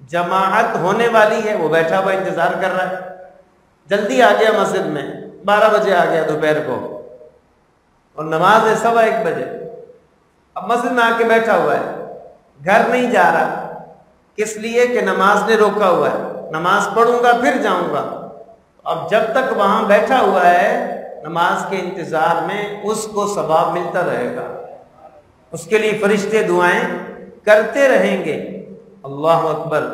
جماعت ہونے والی ہے وہ بیٹھا ہوا انتظار کر رہا ہے، جلدی آ گیا مسجد میں، 12 بجے آ گیا دوپہر کو، اور نماز ہے 1:15 بجے، اب مسجد میں آ کے بیٹھا ہوا ہے، گھر نہیں جا رہا، کس لیے کہ نماز نے روکا ہوا ہے، نماز پڑھوں گا پھر جاؤں گا۔ اب جب تک وہاں بیٹھا ہوا ہے نماز کے انتظار میں، اس کو ثواب ملتا رہے گا، اس کے لیے فرشتے دعائیں کرتے رہیں گے، اللہ اکبر۔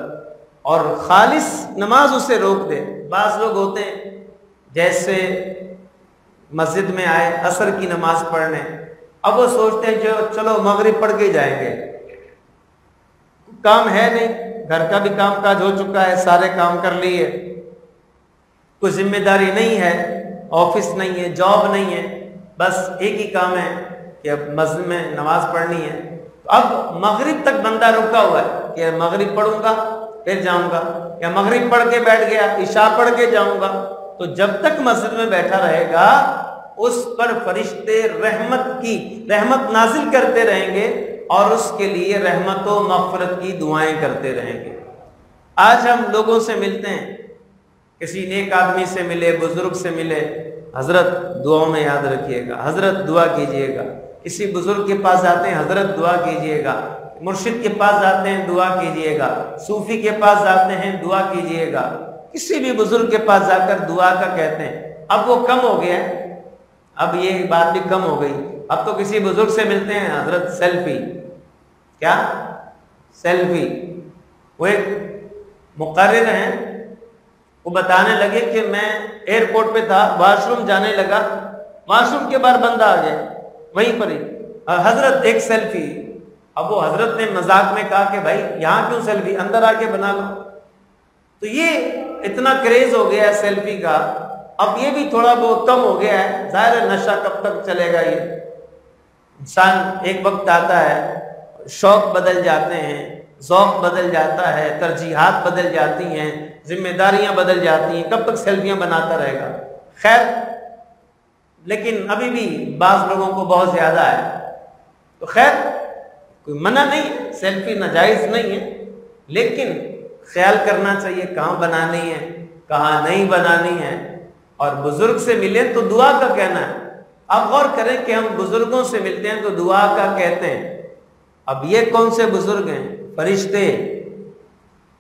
اور خالص نماز اسے روک دے۔ بعض لوگ ہوتے ہیں جیسے مسجد میں آئے عصر کی نماز پڑھنے، اب وہ سوچتے ہیں جو چلو مغرب پڑھ کے جائیں گے، کام ہے نہیں، گھر کا بھی کام کاج ہو چکا ہے، سارے کام کر لیے، کوئی ذمہ داری نہیں ہے، آفس نہیں ہے، جاب نہیں ہے، بس ایک ہی کام ہے کہ اب مسجد میں نماز پڑھنی ہے۔ اب مغرب تک بندہ رکا ہوا ہے کہ مغرب پڑھوں گا پھر جاؤں گا، یا مغرب پڑھ کے بیٹھ گیا عشاء پڑھ کے جاؤں گا، تو جب تک مسجد میں بیٹھا رہے گا اس پر فرشتے رحمت نازل کرتے رہیں گے اور اس کے لیے رحمت و مغفرت کی دعائیں کرتے رہیں گے۔ آج ہم لوگوں سے ملتے ہیں، کسی نیک آدمی سے ملے، بزرگ سے ملے، حضرت دعاؤں میں یاد رکھیے گا، حضرت دعا کیجئے گا، کسی بزرگ کے پاس جاتے ہیں حضرت دعا کیجئے گا، مرشد کے پاس جاتے ہیں دعا کیجئے گا، صوفی کے پاس جاتے ہیں دعا کیجئے گا، کسی بھی بزرگ کے پاس جا کر دعا کا کہتے ہیں۔ اب وہ کم ہو گیا ہے، اب یہ بات بھی کم ہو گئی، اب تو کسی بزرگ سے ملتے ہیں حضرت سیلفی، کیا سیلفی۔ وہ ایک مقرر ہیں، وہ بتانے لگے کہ میں ایئرپورٹ پہ تھا، واش روم جانے لگا، واش روم کے باہر بندہ آ گیا، وہیں پر ہی حضرت ایک سیلفی۔ اب وہ حضرت نے مذاق میں کہا کہ بھائی یہاں کیوں سیلفی، اندر آ کے بنا لو۔ تو یہ اتنا کریز ہو گیا ہے سیلفی کا، اب یہ بھی تھوڑا بہت کم ہو گیا ہے، ظاہر ہے نشہ کب تک چلے گا، یہ انسان ایک وقت آتا ہے شوق بدل جاتے ہیں، ذوق بدل جاتا ہے، ترجیحات بدل جاتی ہیں، ذمہ داریاں بدل جاتی ہیں، کب تک سیلفیاں بناتا رہے گا۔ خیر، لیکن ابھی بھی بعض لوگوں کو بہت زیادہ ہے، تو خیر کوئی منع نہیں ہے، سیلفی ناجائز نہیں ہے، لیکن خیال کرنا چاہیے کہاں بنانی ہے کہاں نہیں بنانی ہے۔ اور بزرگ سے ملیں تو دعا کا کہنا ہے۔ آپ غور کریں کہ ہم بزرگوں سے ملتے ہیں تو دعا کا کہتے ہیں، اب یہ کون سے بزرگ ہیں؟ فرشتے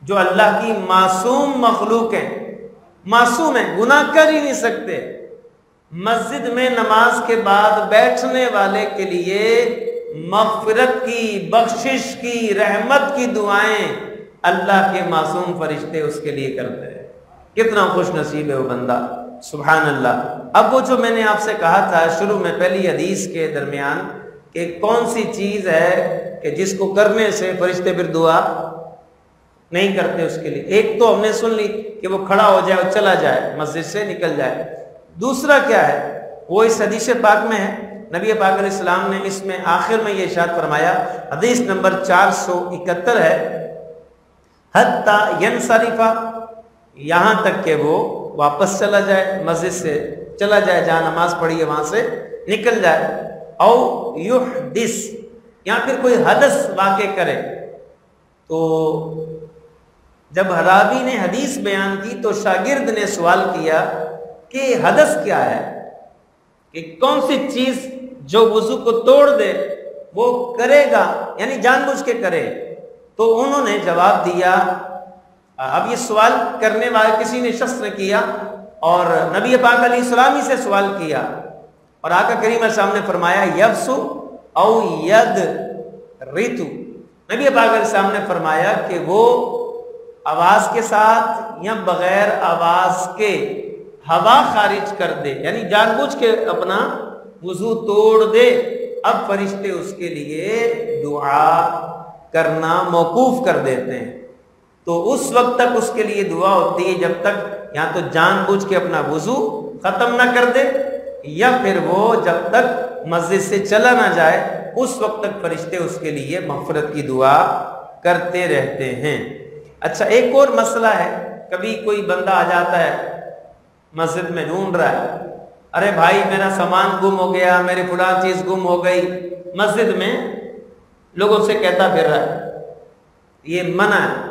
جو اللہ کی معصوم مخلوق ہیں، معصوم ہیں، گناہ کر ہی نہیں سکتے۔ مسجد میں نماز کے بعد بیٹھنے والے کے لیے مغفرت کی، بخشش کی، رحمت کی دعائیں اللہ کے معصوم فرشتے اس کے لیے کرتے ہیں۔ کتنا خوش نصیب ہے وہ بندہ، سبحان اللہ۔ اب وہ جو میں نے آپ سے کہا تھا شروع میں پہلی حدیث کے درمیان کہ کون سی چیز ہے کہ جس کو کرنے سے فرشتے پھر دعا نہیں کرتے اس کے لیے، ایک تو ہم نے سن لی کہ وہ کھڑا ہو جائے اور چلا جائے، مسجد سے نکل جائے۔ دوسرا کیا ہے؟ وہ اس حدیث پاک میں ہے، نبی پاک علیہ السلام نے اس میں آخر میں یہ ارشاد فرمایا، حدیث نمبر 471 ہے، حتی ینصرفا، یہاں تک کہ وہ واپس چلا جائے، مسجد سے چلا جائے، جہاں نماز پڑھی ہے وہاں سے نکل جائے، او یحدث، یا پھر کوئی حدث واقع کرے۔ تو جب راوی نے حدیث بیان کی تو شاگرد نے سوال کیا کہ حدث کیا ہے، کہ کون سی چیز جو وضو کو توڑ دے وہ کرے گا، یعنی جان بوجھ کے کرے۔ تو انہوں نے جواب دیا، اب یہ سوال کرنے والے کسی نے شخص نے کیا اور نبی پاک علیہ السلام ہی سے سوال کیا، اور آقا کریم علیہ السلام نے فرمایا یفسو او ید ریتو، نبی پاک علیہ السلام نے فرمایا کہ وہ آواز کے ساتھ یا بغیر آواز کے ہوا خارج کر دے، یعنی جان بوجھ کے اپنا وضو توڑ دے، اب فرشتے اس کے لیے دعا کرنا موقوف کر دیتے ہیں۔ تو اس وقت تک اس کے لیے دعا ہوتی ہے جب تک یا تو جان بوجھ کے اپنا وضو ختم نہ کر دے، یا پھر وہ جب تک مسجد سے چلا نہ جائے اس وقت تک فرشتے اس کے لیے مغفرت کی دعا کرتے رہتے ہیں۔ اچھا، ایک اور مسئلہ ہے، کبھی کوئی بندہ آ جاتا ہے مسجد میں ڈھونڈ رہا ہے، ارے بھائی میرا سامان گم ہو گیا، میری فلاں چیز گم ہو گئی، مسجد میں لوگوں سے کہتا پھر رہا ہے، یہ منع ہے۔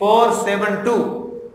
472।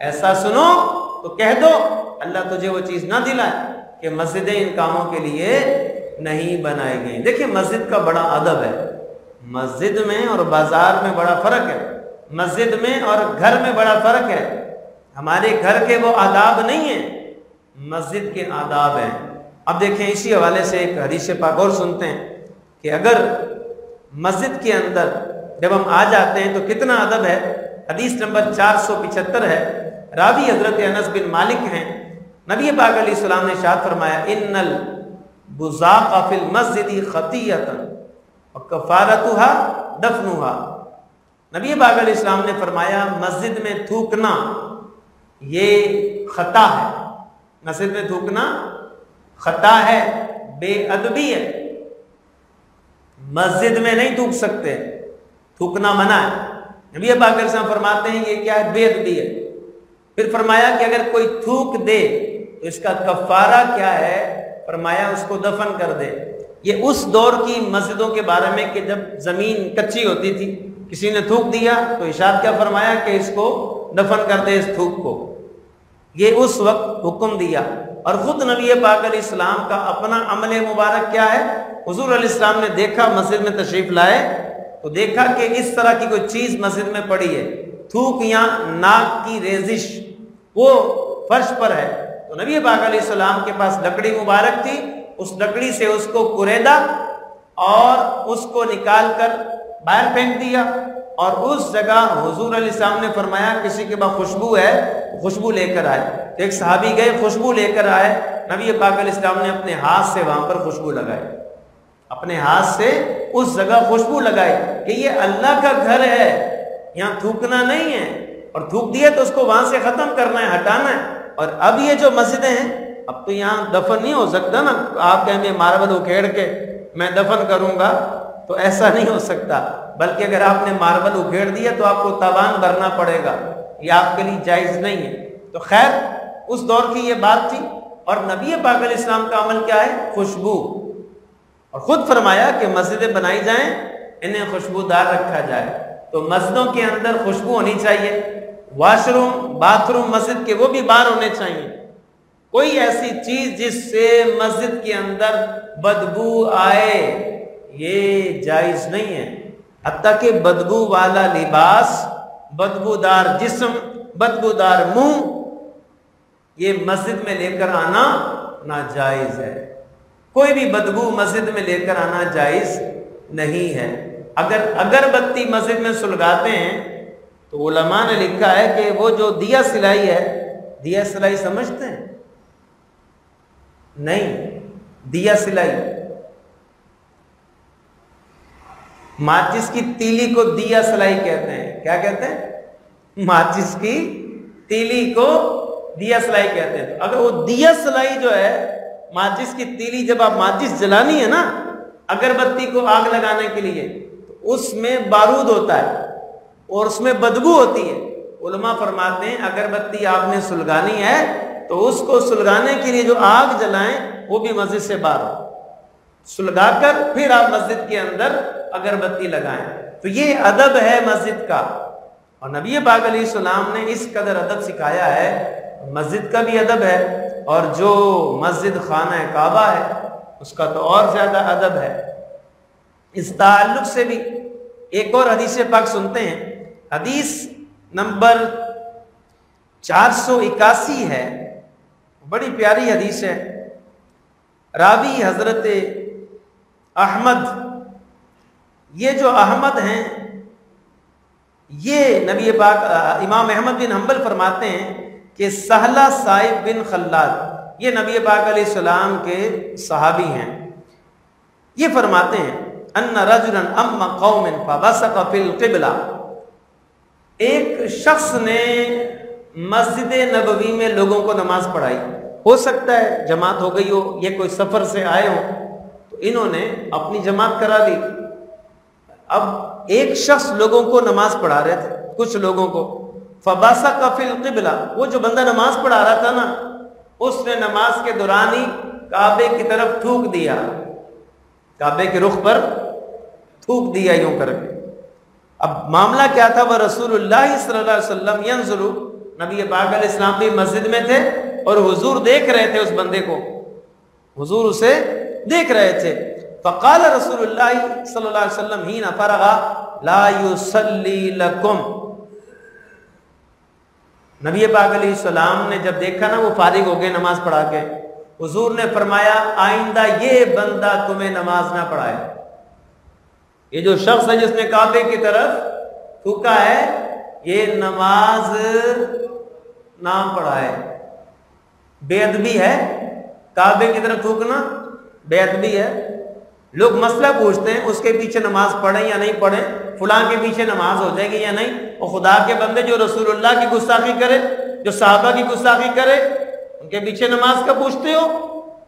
ایسا سنو تو کہہ دو اللہ تجھے وہ چیز نہ دلائے کہ مسجدیں ان کاموں کے لیے نہیں بنائی گئی۔ دیکھیں مسجد کا بڑا ادب ہے، مسجد میں اور بازار میں بڑا فرق ہے، مسجد میں اور گھر میں بڑا فرق ہے۔ ہمارے گھر کے وہ آداب نہیں ہیں، مسجد کے آداب ہیں۔ اب دیکھیں اسی حوالے سے ایک حدیث پاک اور سنتے ہیں کہ اگر مسجد کے اندر جب ہم آ جاتے ہیں تو کتنا ادب ہے۔ حدیث نمبر 475 ہے، راوی حضرت انس بن مالک ہیں، نبی پاک علیہ السلام نے ارشاد فرمایا ان البزاق فی المسجد خطیۃ وکفارتها دفنها۔ نبی پاک علیہ السلام نے فرمایا مسجد میں تھوکنا یہ خطا ہے، مسجد میں تھوکنا خطا ہے، بے ادبی ہے، مسجد میں نہیں تھوک سکتے، تھوکنا منع ہے۔ نبی پاک علیہ السلام فرماتے ہیں یہ کیا ہے؟ بے ادبی ہے۔ پھر فرمایا کہ اگر کوئی تھوک دے تو اس کا کفارہ کیا ہے؟ فرمایا اس کو دفن کر دے۔ یہ اس دور کی مسجدوں کے بارے میں کہ جب زمین کچی ہوتی تھی، کسی نے تھوک دیا تو ارشاد کیا فرمایا کہ اس کو دفن کر دے، اس تھوک کو۔ یہ اس وقت حکم دیا، اور خود نبی پاک علیہ السلام کا اپنا عمل مبارک کیا ہے؟ حضور علیہ السلام نے دیکھا مسجد میں تشریف لائے تو دیکھا کہ اس طرح کی کوئی چیز مسجد میں پڑی ہے، تھوک یا ناک کی ریزش وہ فرش پر ہے، تو نبی پاک علیہ السلام کے پاس لکڑی مبارک تھی، اس لکڑی سے اس کو کریدا اور اس کو نکال کر باہر پھینک دیا، اور اس جگہ حضور علیہ السلام نے فرمایا کسی کے پاس خوشبو ہے خوشبو لے کر آئے۔ تو ایک صحابی گئے، خوشبو لے کر آئے، نبی پاک علیہ السلام نے اپنے ہاتھ سے وہاں پر خوشبو لگائی، اپنے ہاتھ سے اس جگہ خوشبو لگائی کہ یہ اللہ کا گھر ہے، یہاں تھوکنا نہیں ہے، اور تھوک دیا تو اس کو وہاں سے ختم کرنا ہے، ہٹانا ہے۔ اور اب یہ جو مسجدیں ہیں، اب تو یہاں دفن نہیں ہو سکتا نا، آپ کہیں گے ماربل اکھیڑ کے میں دفن کروں گا، تو ایسا نہیں ہو سکتا، بلکہ اگر آپ نے ماربل اکھیڑ دیا تو آپ کو تاوان بھرنا پڑے گا، یہ آپ کے لیے جائز نہیں ہے۔ تو خیر اس دور کی یہ بات تھی، اور نبی پاک علیہ السلام کا عمل کیا ہے؟ خوشبو، اور خود فرمایا کہ مسجدیں بنائی جائیں انہیں خوشبودار رکھا جائے۔ تو مسجدوں کے اندر خوشبو ہونی چاہیے، واش روم باتھ روم مسجد کے وہ بھی باہر ہونے چاہیے، کوئی ایسی چیز جس سے مسجد کے اندر بدبو آئے یہ جائز نہیں ہے۔ حتیٰ کہ بدبو والا لباس، بدبودار جسم، بدبودار منہ، یہ مسجد میں لے کر آنا ناجائز ہے۔ کوئی بھی بدبو مسجد میں لے کر آنا جائز نہیں ہے۔ اگر اگربتی مسجد میں سلگاتے ہیں تو علماء نے لکھا ہے کہ وہ جو دیا سلائی ہے، دیا سلائی سمجھتے ہیں؟ نہیں، دیا سلائی ماچس کی تیلی کو دیا سلائی کہتے ہیں۔ کیا کہتے ہیں؟ ماچس کی تیلی کو دیا سلائی کہتے ہیں۔ تو اگر وہ دیا سلائی جو ہے، ماچس کی تیلی جب آپ ماچس جلانی ہے نا اگربتی کو آگ لگانے کے لیے، تو اس میں بارود ہوتا ہے اور اس میں بدبو ہوتی ہے۔ علماء فرماتے ہیں اگربتی آپ نے سلگانی ہے تو اس کو سلگانے کے لیے جو آگ جلائیں وہ بھی مسجد سے باہر ہو، سلگا کر پھر آپ مسجد کے اندر اگربتی لگائیں۔ تو یہ ادب ہے مسجد کا، اور نبی پاک علیہ السلام نے اس قدر ادب سکھایا ہے۔ مسجد کا بھی ادب ہے، اور جو مسجد خانہ کعبہ ہے اس کا تو اور زیادہ ادب ہے۔ اس تعلق سے بھی ایک اور حدیث پاک سنتے ہیں، حدیث نمبر 481 ہے، بڑی پیاری حدیث ہے۔ راوی حضرت احمد، یہ جو احمد ہیں یہ نبی پاک امام احمد بن حنبل فرماتے ہیں کہ سہلہ صائب بن خلاد یہ نبی پاک علیہ السلام کے صحابی ہیں۔ یہ فرماتے ہیں ان رجلا ام قوم فبصق فی القبلہ، ایک شخص نے مسجد نبوی میں لوگوں کو نماز پڑھائی، ہو سکتا ہے جماعت ہو گئی ہو، یہ کوئی سفر سے آئے ہوں تو انہوں نے اپنی جماعت کرا لی۔ اب ایک شخص لوگوں کو نماز پڑھا رہے تھے، کچھ لوگوں کو، فبصق فی القبلہ، وہ جو بندہ نماز پڑھا رہا تھا نا اس نے نماز کے دوران ہی کعبے کی طرف تھوک دیا، کعبے کے رخ پر تھوک دیا یوں کر کے۔ اب معاملہ کیا تھا؟ وہ رسول اللہ صلی اللہ علیہ وسلم ینظر نبی پاک علیہ السلام بھی مسجد میں تھے اور حضور دیکھ رہے تھے اس بندے کو، حضور اسے دیکھ رہے تھے. فقال رسول اللہ صلی اللہ علیہ وسلم حین فرغ لا یصلی لکم. نبی پاک علیہ السلام نے جب دیکھا نا وہ فارغ ہو گئے نماز پڑھا کے، حضور نے فرمایا آئندہ یہ بندہ تمہیں نماز نہ پڑھائے. یہ جو شخص ہے جس نے کعبے کی طرف تھوکا ہے یہ نماز نہ پڑھائے. بے ادبی ہے، کعبے کی طرف تھوکنا بے ادبی ہے. لوگ مسئلہ پوچھتے ہیں اس کے پیچھے نماز پڑھیں یا نہیں پڑھیں، فلاں کے پیچھے نماز ہو جائے گی یا نہیں. اور خدا کے بندے جو رسول اللہ کی گستاخی کرے، جو صحابہ کی گستاخی کرے، ان کے پیچھے نماز کا پوچھتے ہو؟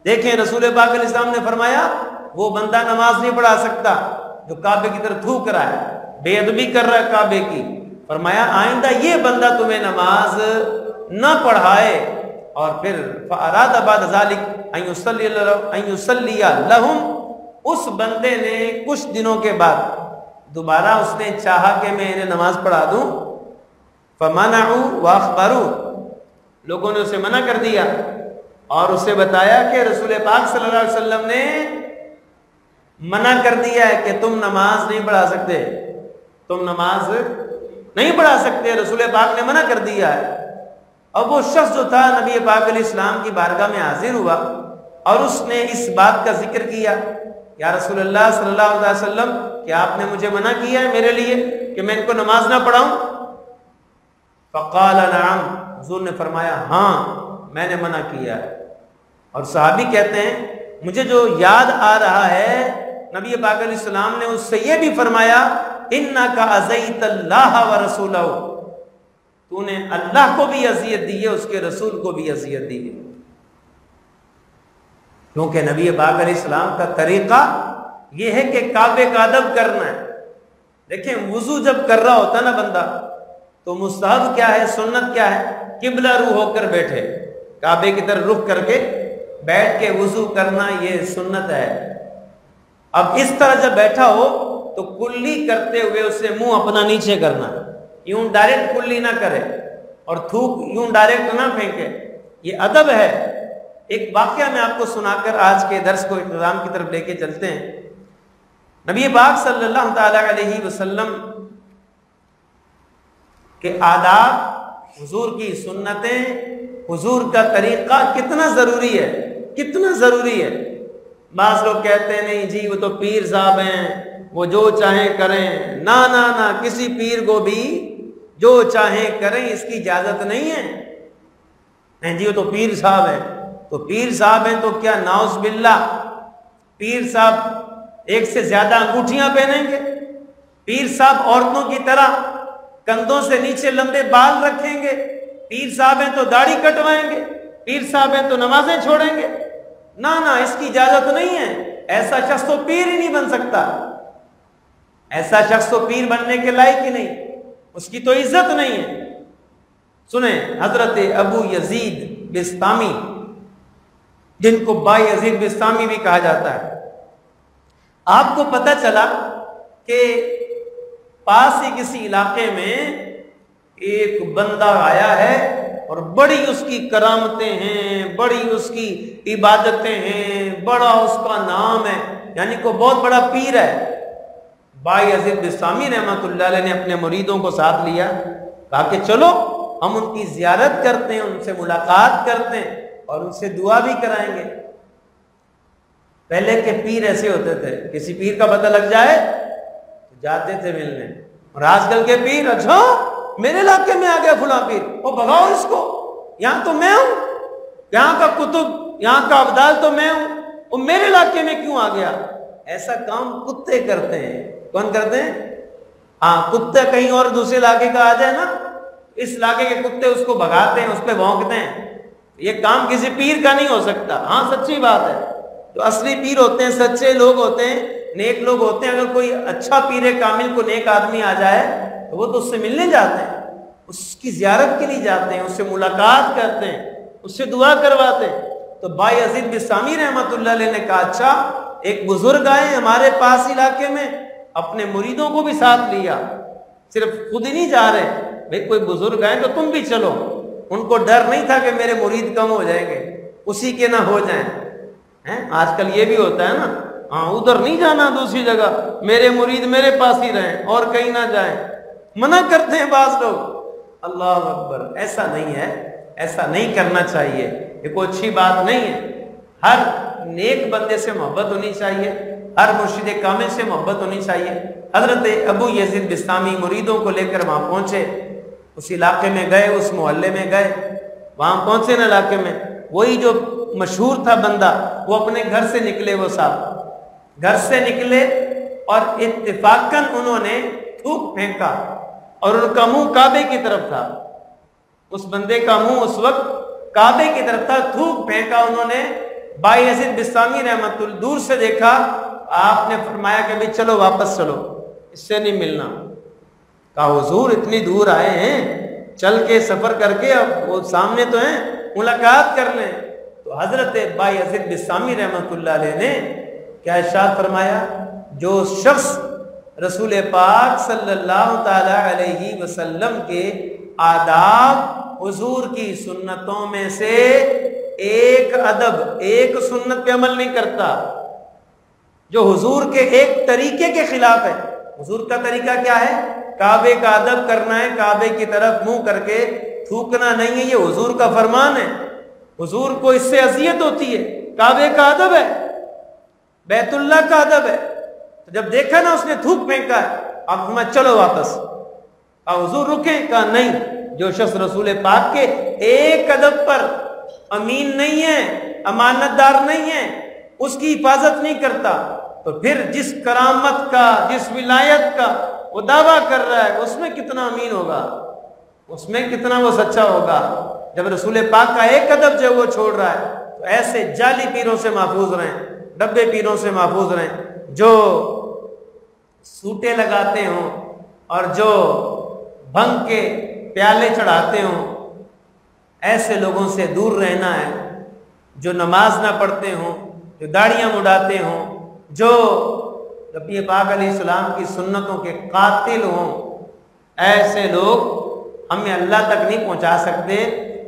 دیکھیں رسول پاک علیہ السلام نے فرمایا وہ بندہ نماز نہیں پڑھا سکتا جو کعبے کی طرف تھوک رہا ہے، بے ادبی کر رہا ہے کعبے کی. فرمایا آئندہ یہ بندہ تمہیں نماز نہ پڑھائے. اور پھر فاراد بعد ذلك ان يصلي لهم، اس بندے نے کچھ دنوں کے بعد دوبارہ اس نے چاہا کہ میں انہیں نماز پڑھا دوں. فمنعوا واخبروا، لوگوں نے اسے منع کر دیا اور اسے بتایا کہ رسول پاک صلی اللہ علیہ وسلم نے منع کر دیا ہے کہ تم نماز نہیں پڑھا سکتے، تم نماز نہیں پڑھا سکتے، رسول پاک نے منع کر دیا ہے. اب وہ شخص جو تھا نبی پاک علیہ السلام کی بارگاہ میں حاضر ہوا اور اس نے اس بات کا ذکر کیا، یا رسول اللہ صلی اللہ علیہ وسلم کیا آپ نے مجھے منع کیا ہے میرے لیے کہ میں ان کو نماز نہ پڑھاؤں؟ فقال نعم، حضور نے فرمایا ہاں میں نے منع کیا ہے. اور صحابی کہتے ہیں مجھے جو یاد آ رہا ہے نبی پاک علیہ السلام نے اس سے یہ بھی فرمایا انک اذیت اللہ ورسولہ، تو نے اللہ کو بھی اذیت دی ہے، اس کے رسول کو بھی اذیت دی ہے. کیونکہ نبی پاک علیہ السلام کا طریقہ یہ ہے کہ کعبے کا ادب کرنا ہے. دیکھیں وضو جب کر رہا ہوتا نا بندہ تو مستحب کیا ہے، سنت کیا ہے، قبلہ رو ہو کر بیٹھے، کعبے کی طرف رخ کر کے بیٹھ کے وضو کرنا یہ سنت ہے. اب اس طرح جب بیٹھا ہو تو کلی کرتے ہوئے اسے منہ اپنا نیچے کرنا، یوں ڈائریکٹ کلی نہ کرے اور تھوک یوں ڈائریکٹ نہ پھینکے، یہ ادب ہے. ایک واقعہ میں آپ کو سنا کر آج کے درس کو اختتام کی طرف لے کے چلتے ہیں. نبی پاک صلی اللہ تعالی علیہ وسلم کے آداب، حضور کی سنتیں، حضور کا طریقہ کتنا ضروری ہے، کتنا ضروری ہے. بعض لوگ کہتے ہیں نہیں جی وہ تو پیر صاحب ہیں، وہ جو چاہیں کریں. نہ نہ نہ، کسی پیر کو بھی جو چاہیں کریں اس کی اجازت نہیں ہے. نہیں جی وہ تو پیر صاحب ہیں، تو پیر صاحب ہیں تو کیا نعوذ باللہ پیر صاحب ایک سے زیادہ انگوٹھیاں پہنیں گے؟ پیر صاحب عورتوں کی طرح کندھوں سے نیچے لمبے بال رکھیں گے؟ پیر صاحب ہیں تو داڑھی کٹوائیں گے؟ پیر صاحب ہیں تو نمازیں چھوڑیں گے؟ نہ نہ، اس کی اجازت نہیں ہے. ایسا شخص تو پیر ہی نہیں بن سکتا، ایسا شخص تو پیر بننے کے لائق ہی نہیں، اس کی تو عزت نہیں ہے. سنیں حضرت ابو یزید بستامی، جن کو با یزید بستامی بھی کہا جاتا ہے، آپ کو پتہ چلا کہ پاس ہی کسی علاقے میں ایک بندہ آیا ہے اور بڑی اس کی کرامتیں ہیں، بڑی اس کی عبادتیں ہیں، بڑا اس کا نام ہے، یعنی کو بہت بڑا پیر ہے. بائی یزید بستامی رحمۃ اللہ علیہ نے اپنے مریدوں کو ساتھ لیا، کہا کہ چلو ہم ان کی زیارت کرتے ہیں، ان سے ملاقات کرتے ہیں اور ان سے دعا بھی کرائیں گے. پہلے کے پیر ایسے ہوتے تھے، کسی پیر کا پتہ لگ جائے تو جاتے تھے ملنے. اور آج کل کے پیر اچھا میرے علاقے میں آ گیا فلاں پیر، وہ بھگاؤ اس کو، یہاں تو میں ہوں، یہاں کا کتب، یہاں کا ابدال تو میں ہوں، وہ میرے علاقے میں کیوں آ گیا؟ ایسا کام کتے کرتے ہیں. کون کرتے ہیں؟ ہاں، کتے کہیں اور دوسرے علاقے کا آ جائے نا، اس علاقے کے کتے اس کو بھگاتے ہیں، اس پہ بھونکتے ہیں. یہ کام کسی پیر کا نہیں ہو سکتا. ہاں سچی بات ہے، جو اصلی پیر ہوتے ہیں، سچے لوگ ہوتے ہیں، نیک لوگ ہوتے ہیں، اگر کوئی اچھا پیر کامل کو نیک آدمی آ جائے تو وہ تو اس سے ملنے جاتے ہیں، اس کی زیارت کے لیے جاتے ہیں، اس سے ملاقات کرتے ہیں، اس سے دعا کرواتے ہیں. تو بائی یزید بستامی رحمۃ اللہ علیہ نے کہا اچھا ایک بزرگ آئے ہمارے پاس علاقے میں، اپنے مریدوں کو بھی ساتھ لیا، صرف خود ہی نہیں جا رہے، بھئی کوئی بزرگ آئے تو تم بھی چلو. ان کو ڈر نہیں تھا کہ میرے مرید کم ہو جائیں گے، اسی کے نہ ہو جائیں۔ آج کل یہ بھی ہوتا ہے نا، ہاں ادھر نہیں جانا، دوسری جگہ، میرے مرید میرے پاس ہی رہیں اور کہیں نہ جائیں، منع کرتے ہیں بعض لوگ۔ اللہ اکبر، ایسا نہیں ہے، ایسا نہیں کرنا چاہیے، یہ کوئی اچھی بات نہیں ہے۔ ہر نیک بندے سے محبت ہونی چاہیے، ہر مرشد کامل سے محبت ہونی چاہیے۔ حضرت ابو یزید بستامی مریدوں کو لے کر وہاں پہنچے، اس علاقے میں گئے، اس محلے میں گئے، وہاں پہنچے نا علاقے میں، وہی جو مشہور تھا بندہ، وہ اپنے گھر سے نکلے، وہ صاحب گھر سے نکلے اور اتفاقاً انہوں نے تھوک پھینکا اور ان کا منہ کعبے کی طرف تھا، اس بندے کا منہ اس وقت کعبے کی طرف تھا، تھوک پھینکا انہوں نے۔ بھائی یزید بستامی رحمت اللہ دور سے دیکھا، آپ نے فرمایا کہ بھی چلو واپس چلو، اس سے نہیں ملنا۔ کہا حضور اتنی دور آئے ہیں، چل کے سفر کر کے، اب وہ سامنے تو ہیں، ملاقات کر لیں۔ تو حضرت بھائی یزید بستامی رحمت اللہ علیہ نے کیا ارشاد فرمایا، جو شخص رسول پاک صلی اللہ تعالی علیہ وسلم کے آداب، حضور کی سنتوں میں سے ایک ادب، ایک سنت پہ عمل نہیں کرتا، جو حضور کے ایک طریقے کے خلاف ہے۔ حضور کا طریقہ کیا ہے؟ کعبے کا ادب کرنا ہے، کعبے کی طرف منہ کر کے تھوکنا نہیں ہے، یہ حضور کا فرمان ہے۔ حضور کو اس سے اذیت ہوتی ہے، کعبے کا ادب ہے، بیت اللہ کا ادب ہے۔ تو جب دیکھا نا اس نے تھوک پھینکا ہے، اب ہمیں چلو واپس۔ اب حضور رکے، کہا نہیں، جو شخص رسول پاک کے ایک ادب پر امین نہیں ہے، امانت دار نہیں ہے، اس کی حفاظت نہیں کرتا، تو پھر جس کرامت کا، جس ولایت کا وہ دعویٰ کر رہا ہے، اس میں کتنا امین ہوگا، اس میں کتنا وہ سچا ہوگا، جب رسول پاک کا ایک ادب جو وہ چھوڑ رہا ہے۔ تو ایسے جعلی پیروں سے محفوظ رہیں، ڈبے پیروں سے محفوظ رہیں، جو سوٹے لگاتے ہوں اور جو بھنگ کے پیالے چڑھاتے ہوں، ایسے لوگوں سے دور رہنا ہے۔ جو نماز نہ پڑھتے ہوں، جو داڑیاں مڈاتے ہوں، جو نبی پاک علیہ السلام کی سنتوں کے قاتل ہوں، ایسے لوگ ہمیں اللہ تک نہیں پہنچا سکتے،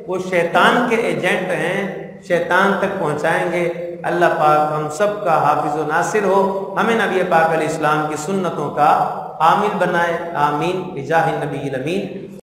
وہ شیطان کے ایجنٹ ہیں، شیطان تک پہنچائیں گے۔ اللہ پاک ہم سب کا حافظ و ناصر ہو، ہمیں نبی پاک علیہ السلام کی سنتوں کا عامل بنائے، آمین بجاہ النبی الامین۔